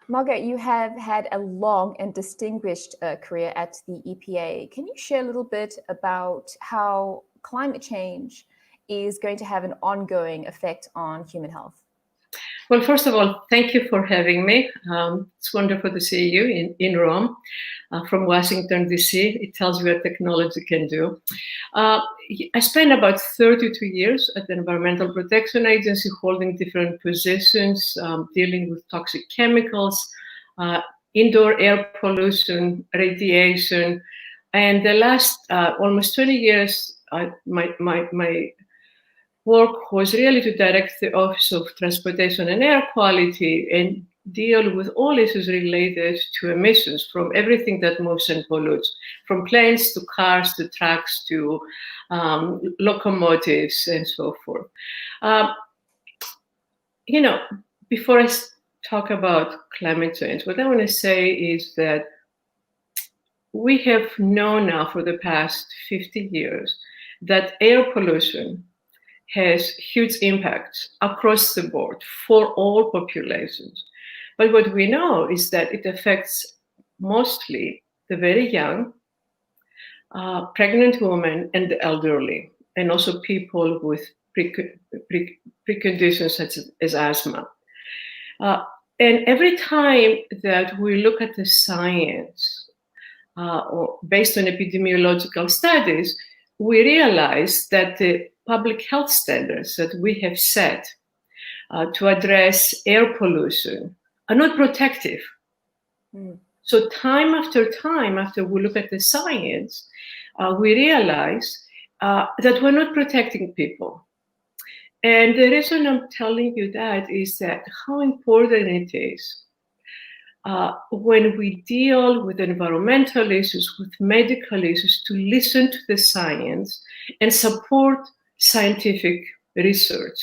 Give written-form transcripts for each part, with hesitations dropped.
Margo, you have had a long and distinguished career at the EPA. Can you share a little bit about how climate change is going to have an ongoing effect on human health? Well, first of all, thank you for having me. It's wonderful to see you in Rome from Washington, D.C. It tells you what technology can do. I spent about 32 years at the Environmental Protection Agency, holding different positions, dealing with toxic chemicals, indoor air pollution, radiation. And the last almost 20 years, my work was really to direct the Office of Transportation and Air Quality and deal with all issues related to emissions from everything that moves and pollutes, from planes to cars to trucks to locomotives and so forth. Before I talk about climate change, what I want to say is that we have known now for the past 50 years that air pollution has huge impacts across the board for all populations. But what we know is that it affects mostly the very young, pregnant women, and the elderly, and also people with preconditions such as asthma. And every time that we look at the science, or based on epidemiological studies, we realize that the public health standards that we have set to address air pollution are not protective. So time after we look at the science, we realize that we're not protecting people. And the reason I'm telling you that is that how important it is when we deal with environmental issues, with medical issues, to listen to the science and support scientific research,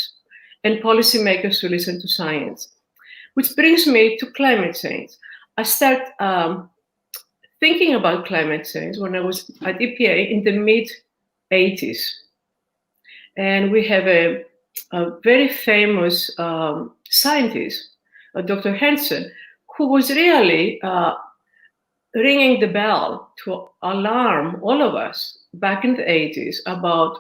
and policymakers to listen to science. Which brings me to climate change. I started thinking about climate change when I was at EPA in the mid-'80s. And we have a very famous scientist, Dr. Hansen, who was really ringing the bell to alarm all of us back in the 80s about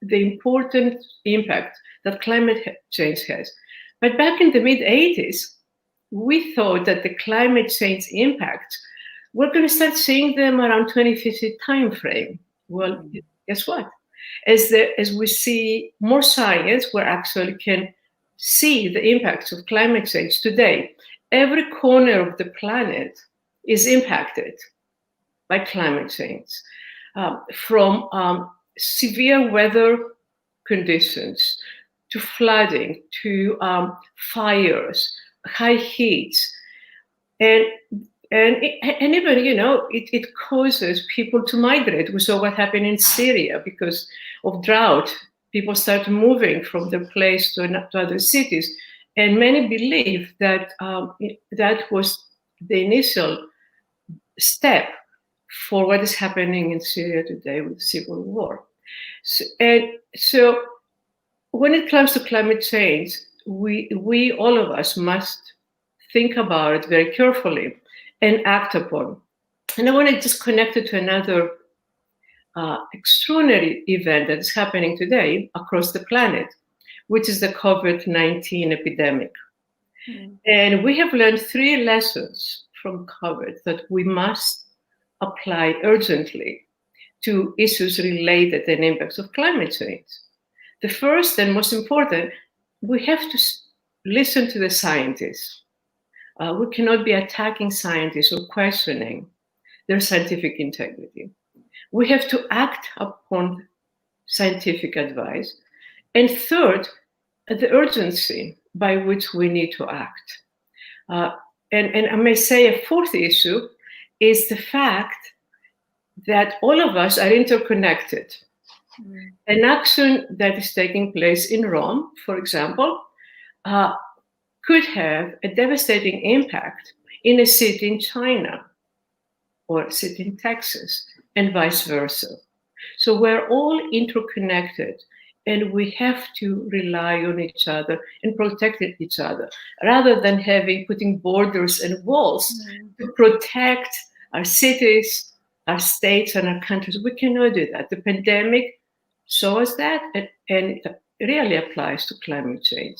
the important impact that climate change has. But back in the mid-'80s, we thought that the climate change impacts, we're going to start seeing them around 2050 timeframe. Well, guess what? As we see more science, we actually can see the impacts of climate change today. Every corner of the planet is impacted by climate change, from severe weather conditions to flooding to fires, high heat, and even it causes people to migrate. We saw what happened in Syria because of drought. People started moving from their place to other cities. And many believe that that was the initial step for what is happening in Syria today with civil war. So when it comes to climate change, we all of us must think about it very carefully and act upon. And I want to just connect it to another extraordinary event that is happening today across the planet, which is the COVID-19 epidemic. And we have learned 3 lessons from COVID that we must apply urgently to issues related to the impacts of climate change. The first and most important, we have to listen to the scientists. We cannot be attacking scientists or questioning their scientific integrity. We have to act upon scientific advice. And third, the urgency by which we need to act. And I may say a fourth issue is the fact that all of us are interconnected. An action that is taking place in Rome, for example, could have a devastating impact in a city in China or a city in Texas, and vice versa. So we're all interconnected. and we have to rely on each other and protect each other, rather than putting borders and walls to protect our cities, our states, and our countries. We cannot do that. The pandemic shows us that, and it really applies to climate change.